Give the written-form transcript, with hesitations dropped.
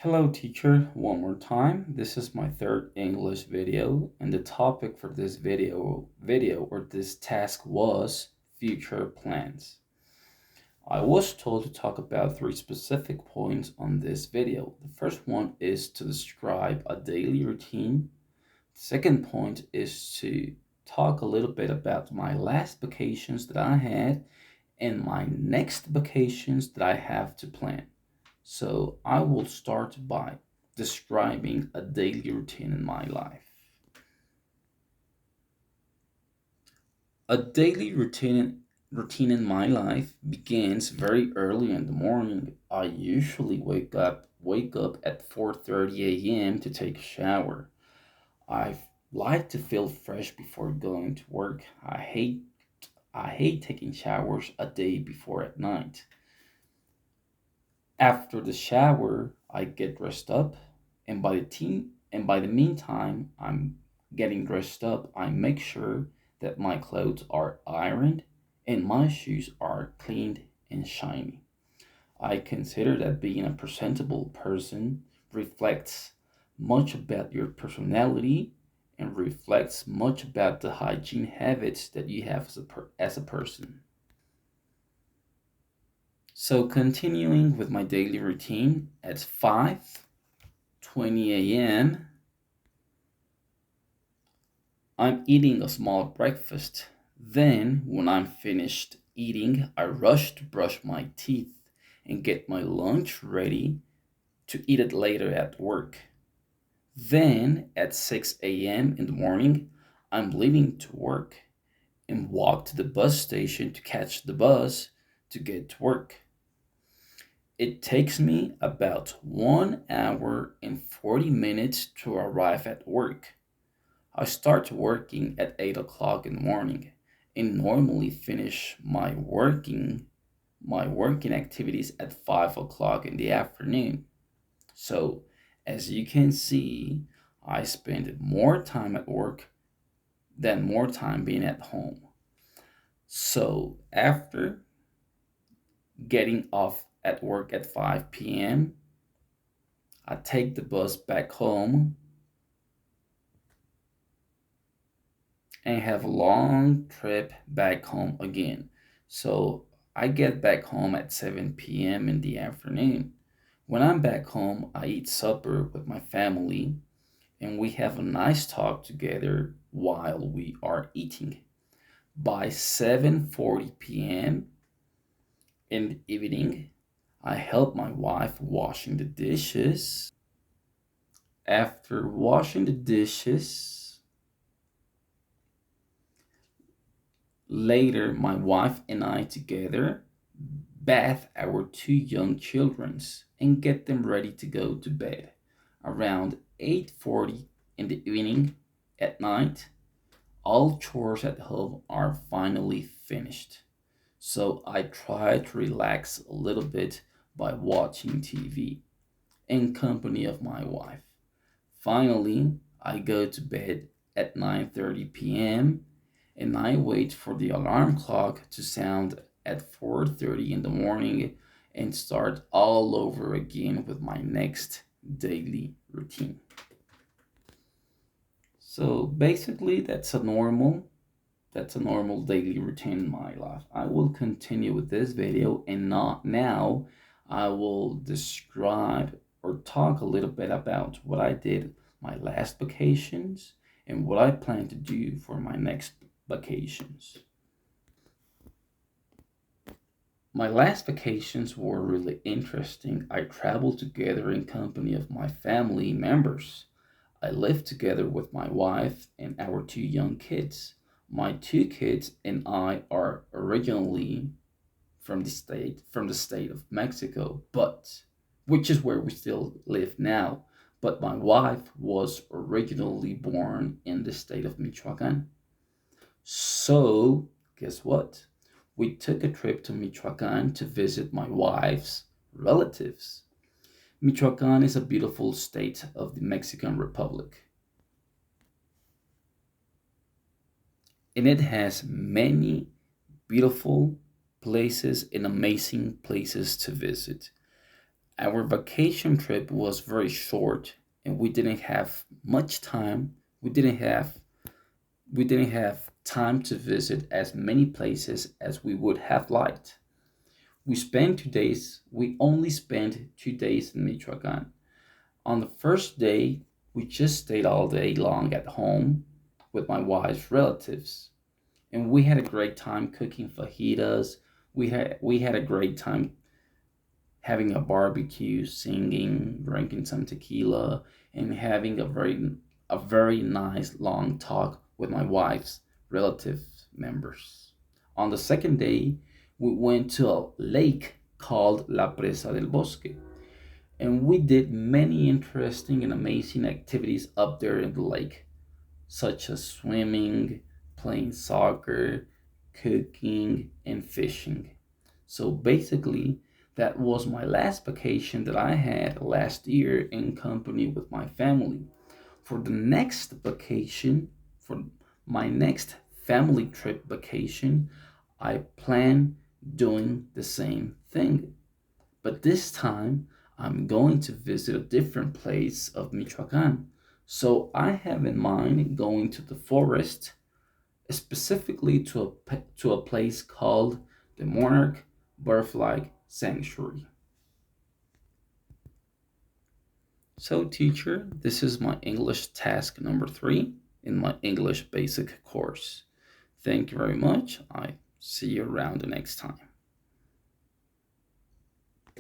Hello teacher, one more time. This is my third English video and the topic for this video or this task was future plans. I was told to talk about three specific points on this video. The first one is to describe a daily routine. The second point is to talk a little bit about my last vacations that I had and my next vacations that I have to plan. So I will start by describing a daily routine in my life. A daily routine in my life begins very early in the morning. I usually wake up at 4:30 a.m. to take a shower. I like to feel fresh before going to work. I hate taking showers a day before at night. After the shower, I get dressed up, and by the meantime I'm getting dressed up, I make sure that my clothes are ironed and my shoes are cleaned and shiny. I consider that being a presentable person reflects much about your personality and reflects much about the hygiene habits that you have as a person. So continuing with my daily routine at 5:20 a.m., I'm eating a small breakfast. Then, when I'm finished eating, I rush to brush my teeth and get my lunch ready to eat it later at work. Then, at 6 a.m. in the morning, I'm leaving to work and walk to the bus station to catch the bus to get to work. It takes me about 1 hour and 40 minutes to arrive at work. I start working at 8 o'clock in the morning and normally finish my working activities at 5 o'clock in the afternoon. So, as you can see, I spend more time at work than more time being at home. So, after getting off at work at 5 p.m., I take the bus back home and have a long trip back home again. So I get back home at 7 p.m. in the afternoon. When I'm back home, I eat supper with my family and we have a nice talk together while we are eating. By 7:40 p.m. in the evening, I help my wife washing the dishes. After washing the dishes, later my wife and I together bath our two young childrens and get them ready to go to bed. Around 8:40 in the evening at night, all chores at home are finally finished. So I try to relax a little bit by watching TV in company of my wife. Finally, I go to bed at 9:30 p.m. and I wait for the alarm clock to sound at 4:30 in the morning and start all over again with my next daily routine. So basically that's a normal daily routine in my life. I will continue with this video and not now I will describe or talk a little bit about what I did my last vacations and what I plan to do for my next vacations. My last vacations were really interesting. I traveled together in company of my family members. I lived together with my wife and our two young kids. My two kids and I are originally from the state of Mexico, but which is where we still live now. But my wife was originally born in the state of Michoacan. So, guess what? We took a trip to Michoacan to visit my wife's relatives. Michoacan is a beautiful state of the Mexican Republic, and it has many beautiful places and amazing places to visit. Our vacation trip was very short and we didn't have much time. We didn't have time to visit as many places as we would have liked. We only spent 2 days in Michoacan. On the first day, we just stayed all day long at home with my wife's relatives, and we had a great time cooking fajitas. We had a great time having a barbecue, singing, drinking some tequila, and having a very nice long talk with my wife's relative members. On the second day, we went to a lake called La Presa del Bosque, and we did many interesting and amazing activities up there in the lake, such as swimming, playing soccer, cooking, and fishing. So basically, that was my last vacation that I had last year in company with my family. For the next vacation, for my next family trip vacation, I plan doing the same thing. But this time, I'm going to visit a different place of Michoacan. So I have in mind going to the forest, specifically to a place called the Monarch Butterfly Sanctuary. So, teacher, this is my English task number 3 in my English basic course. Thank you very much. I see you around the next time.